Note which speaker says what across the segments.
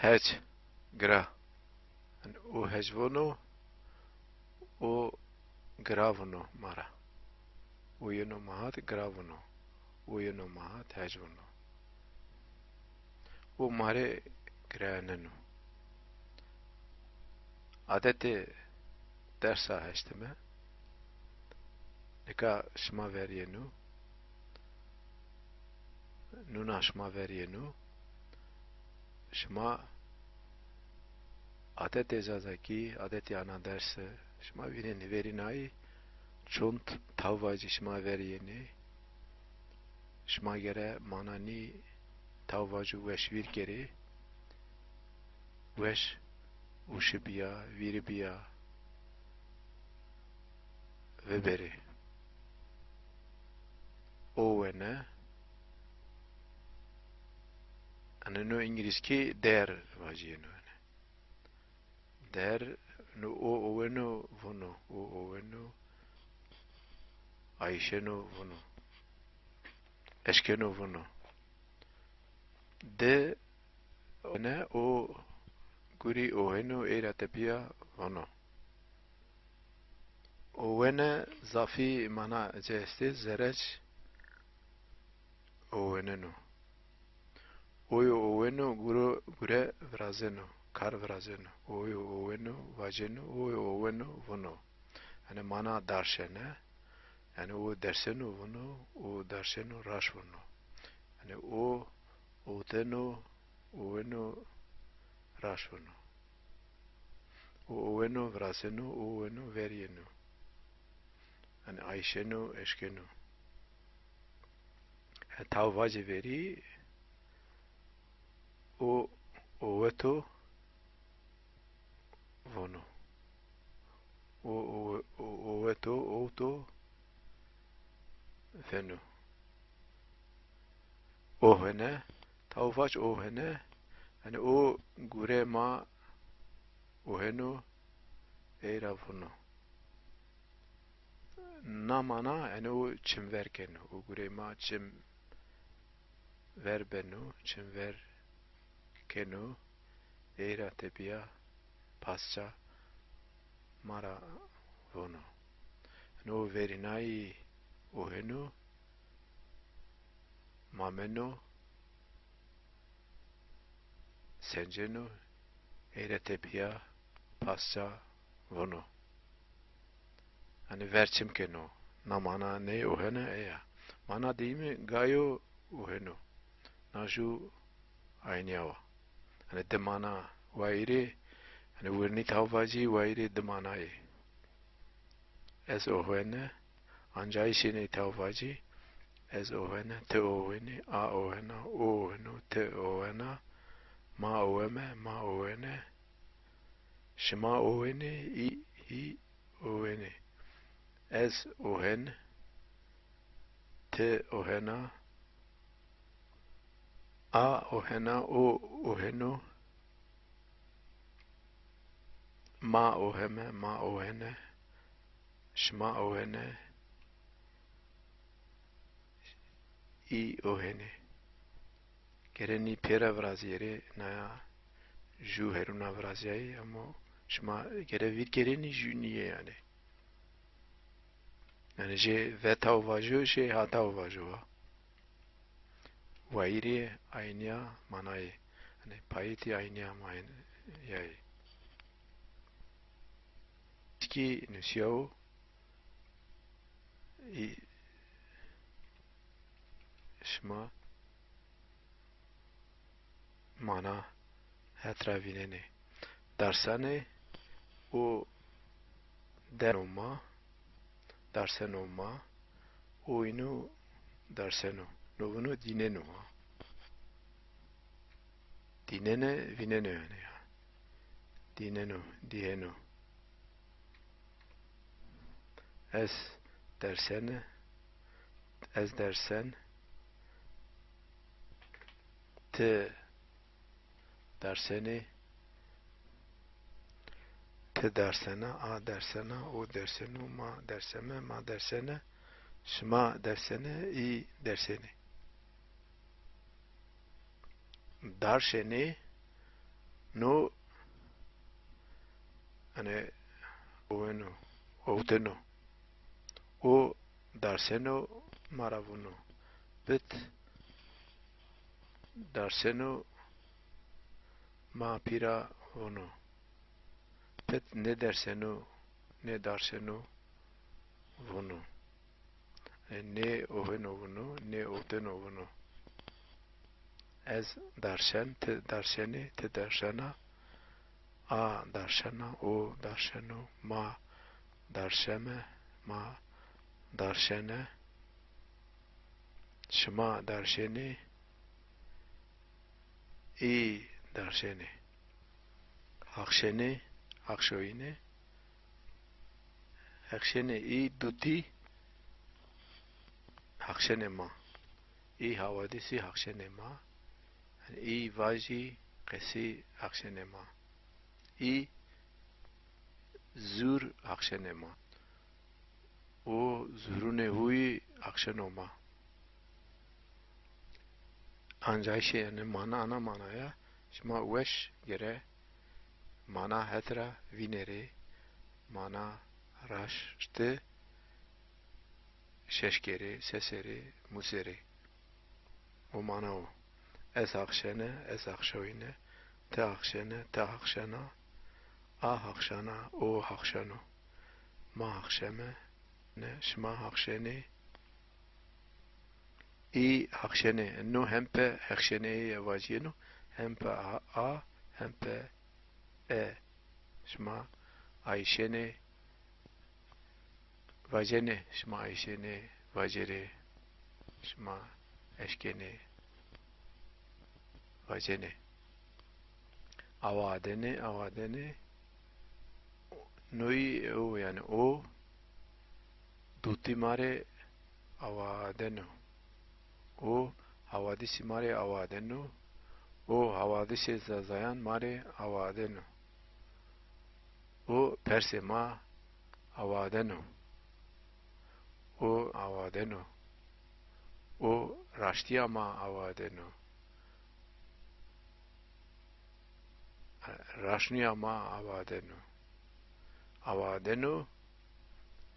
Speaker 1: هج gra u hejvono u gravno mara uyuno mahat gravno uyuno mahat hejvono u mare graneno adeti dersa heştime neka şma veriyenu nuna şma veriyenu şma adeti zazaki adeti ana dersi şma virini verinai çunt tavvacı şma veriyeni şma gere manani tavvacı veş vir geri veş uşibiya viribiya ve beri o ve ne aneno İngilizki değer vaciyenu değer no o ve no vono o ve no Ayşeno vono eşkeno vono de ne o guri o heno era tepia vono o vene zafi mana cesti zereç o veneno oyo o veno gure vrazeno kar vrazeno oyo o veno vajeno oyo o veno vono hani mana darşene yani o derseno vono o derseno raş vono hani o teno o veno raş vono o veno vrazeno o veno verieno hani Ayşeno eşkeno tavvacı veri o oveto vono oveto outo veno ohene tavvaç ohene hani o gurema oheno eira vono namana hani o çim verkeno o gurema çim verbeno çim ver keno eira tepia pasça mara vono no verinai oheno mameno senceno eira tepia pasça vono hani verçim keno namana ne ohene eya mana değil mi gayo oheno naju ayniyava hani demana vairi hani vurni tavvaci vairi demanai ez ohene ancay şini tavvaci ez ohene te ohene a ohena o oheno te ohena ma oheme ma ohene şma ohene i ohene ez ohen te ohena a ohena o oheno ma oheme ma ohene şma ohene i ohene gereni pera vraziyeri naya ju heruna vraziyai ama şma gere vir gereni ju niye yani je vetav vaju je hatav vaju vairi aynya manai hani payiti aynya main yai ki nusyao i şma mana hetravinene darsane o denoma darsenoma oyunu darseno novunu dineno dinene vinene yani ya dineno dieno ez dersene ez dersen te derseni te dersene a dersene o dersenu ma derseme ma dersene şma dersene i derseni darşeni no ane oveno ovteno o darseno maravuno bit darseno ma pira ono bit ne derseno ne darseno vono ne oveno vono ne ovteno vono ez darshen te darsheni te darshana a darshana o darsheno ma darsheme ma darshene shma darsheni i darsheni aksheni akshoine aksheni i duti akshene ma i havadisi akshene ma i vaji qesi akshene ma i zur akshene ma o zurune hui aksheno ma anjayşe yani mana ana manaya şma weş gere mana hetra vineri mana raştı şeşkeri seseri museri o mana o es akşene es akşoyne te akşene te akşana a akşana o akşano ma akşeme ne şma akşeni i akşene no hempe akşene vajino hempe a hempe e şma ayşene vajene şma ayşene vajere şma eşkene vajene avadene noi o yani o dutimare avadeno o havadisi mare avadeno o havadisi zazayan mare avadeno o persema avadeno o avadeno o raştiyama avadeno raşniyama avadeno avadeno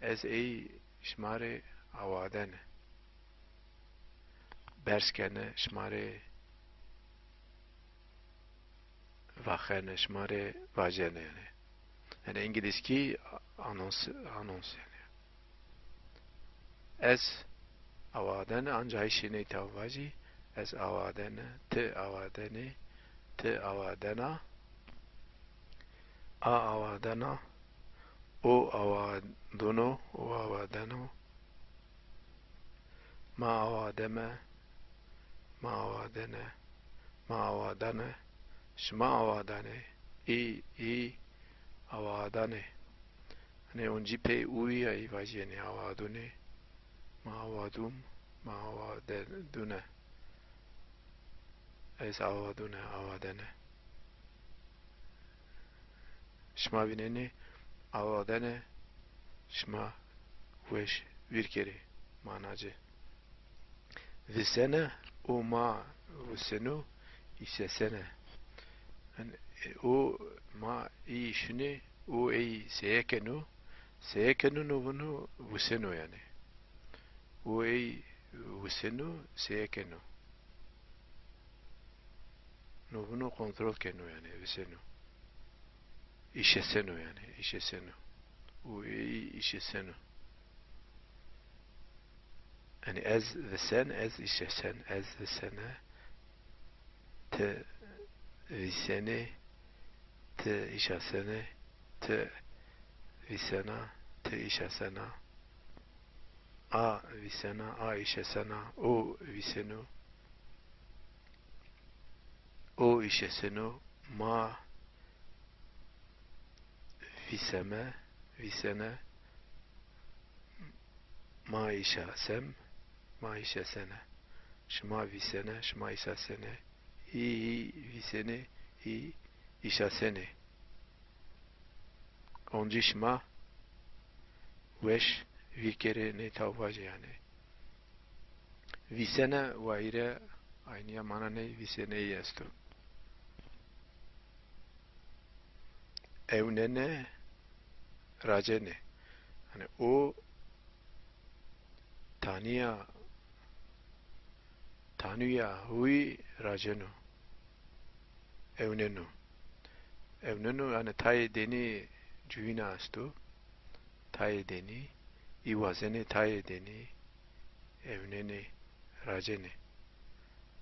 Speaker 1: ez ey şmare avadene berskene şmare vahene şmare vajene yani İngilizki anons yani ez avadene ancak işini tavaji ez avadene te avadene te avadena a avadena o avadono o avadeno ma avademe ma avadene ma avadane şma avadane i avadane hani onci pe uyi ay vajene avadune ma avadum ma avadune ez avadune avadene şma bineni avadene şma veş bir kere manacı visene o ma visenu isesene yani o ma iyi şunu o iyi seyekenu no bunu visenu yani o iyi visenu seyekenu no bunu kontrol kenu yani visenu işesenu yani işesenu o iyi işesenu yani ez visen ez işesen ez visene te viseni te işesene te visena te işesena a visena a işesena o visenu o işesenu ma viseme visene ma işesem ma işesene şma visene şma işesene i visene i işesene onci şma veş bir kere ne tavvacı yani visene vaire aynı mana ne visene yestu evnene, racene. Hani o taniya, tanuya hui racenu, evnenu. Evnenu hani tay deni cüvina astu, tay deni, iwazene tay deni, evnene, racene.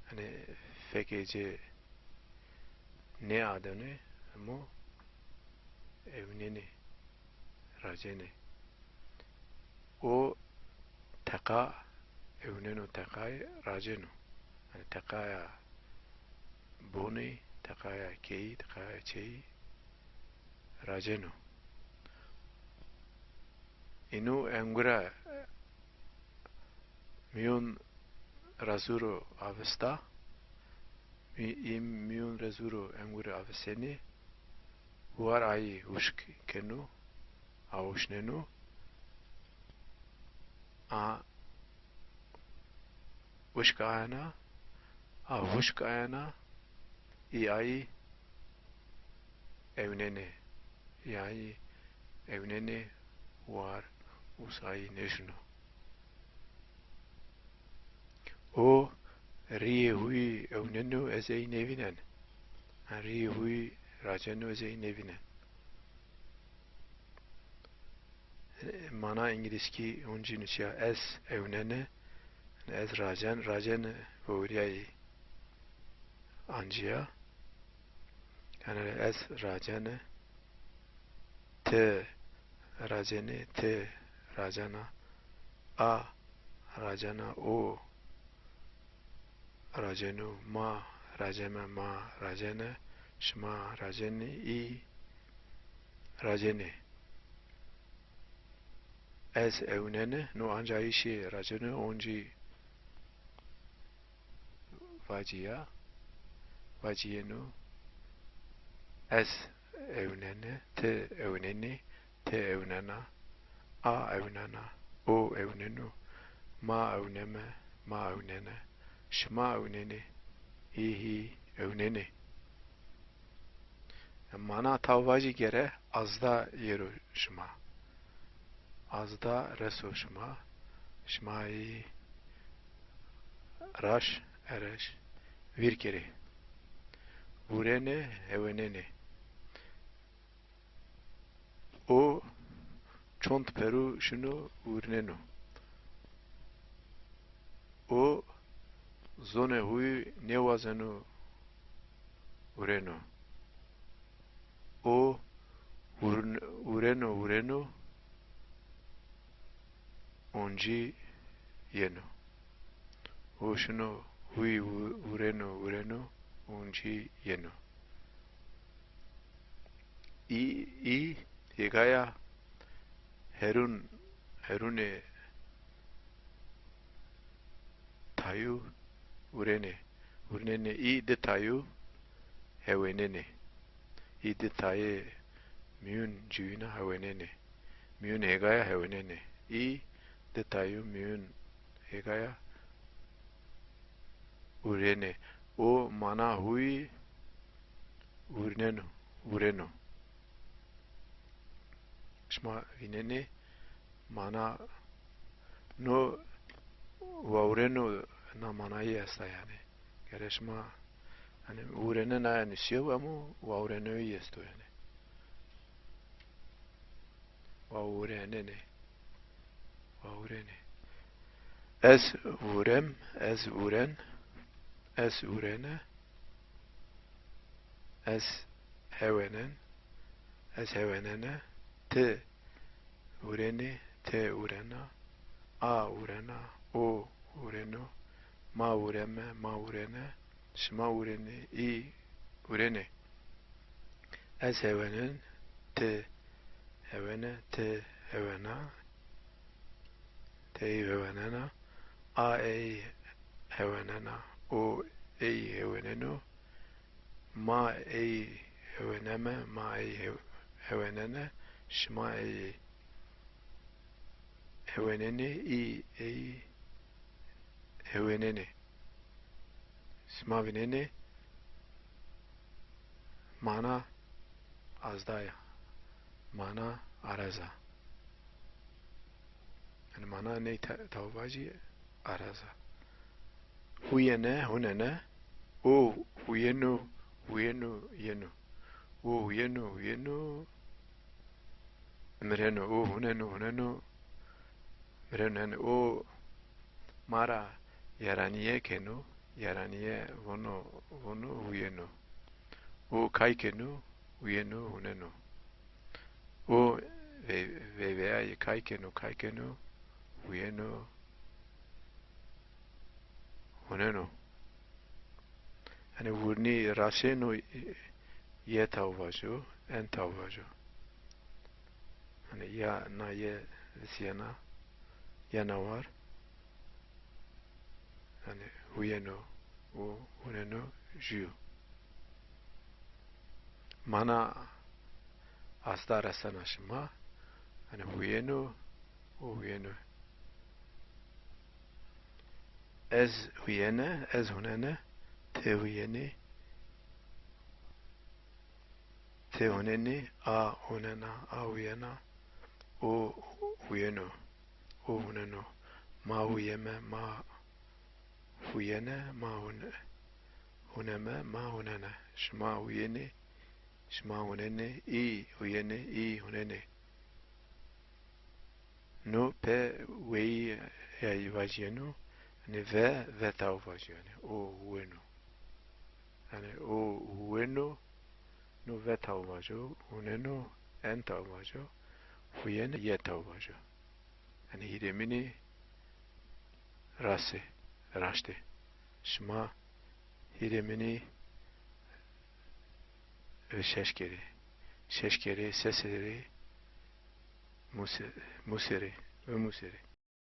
Speaker 1: Hani fekece ne adını ama evnene, racene. O taka, evnenu takay, racenu. Hani takaya boni, takaya kei, takaya chei, racenu. Inu engura miun razuro avesta, miun razuro engura aveseni, huar ai ushk kenu, aushnenu, a ushk ayana, a ushk ayana, i ai evnene, i ai evnene, huar usai neshnu. O ri hui evnenu ezei nevinen, ri hui racenu ezei nevinen. Mana İngilizki uncinusya ez evnene, ez rajen vuriyai anciya, yani ez racene, te racene, te racana, a racana, o racenu, ma raceme, ma racene, şma raceni, i raceni. Ez evnene, no anca işi racenu, onci vaciya, vaciyenu, ez evnene, te evneni, te evnena, a evnena, o evnenu, ma evneme, ma evnene, şma evneni, hi evneni. Mana tavvaci gere azda yeru şma. Azda reso şma. Şmai raş ereş vir kere. Vurene evneni. O çont peru şunu vurnenu. O zone huy nevazenu vurenu. O vurenu onci yenu. O şunu huy vurenu onci yenu. I yegaya herune tayu vurnene i de tayu hewenene. I de taye myun juina hewenene. Myun hegaya hewenene. I de tayu myun hegaya urene. O mana hui vurenu. Şma vinene mana no vaurenu na manayı hasta yani. Gereşma hani vurene na yani siyo ama vaurenu yesto yani. Vaurene. Ez vurem, ez vuren, ez urene, ez hevenen, ez hevenene, te ureni, te urena, a urena, o urenu, ma ureme, ma urene, şma ureni, i ureni. Ez hevenen, te hevene, te hevena, te hevenena, a ei hevenena, o ei hevenenu, ma ei heveneme, ma ei hevenene, şma ei heveneni, i ei heveneni. Şma vineni, mana azdaya. mana araza. Yani mana ne tavbacı araza. Huyene hunene o huyenu yenu o huyenu mreno o hunenu mreno o mara yaraniye kenu yaraniye vono huyenu o kaikenu huyenu hunenu o veya kaikenu huyenu hunenu. Yani vurni raseno ye tavvajo en tavvajo. Yani ya na ye siyana yana var. Yani huyeno o huneno jiu. Mana asta rasana shima. Yani huyeno o huyeno. Ez huyene ez hunene te huyene te hunene a hunena a huyena o huyeno o huneno ma huyeme ma huyene ma huneme ma hunene shma huyene shma hunene I huyene I hunene no pe wei ya vajenu ne ve tau vajenu o hueno yani o hueno no ve tau vajo huneno en tau vajo huyene ye tau vajo yani hidemini raste shma hidemini şeşkeri sesleri musere ve musere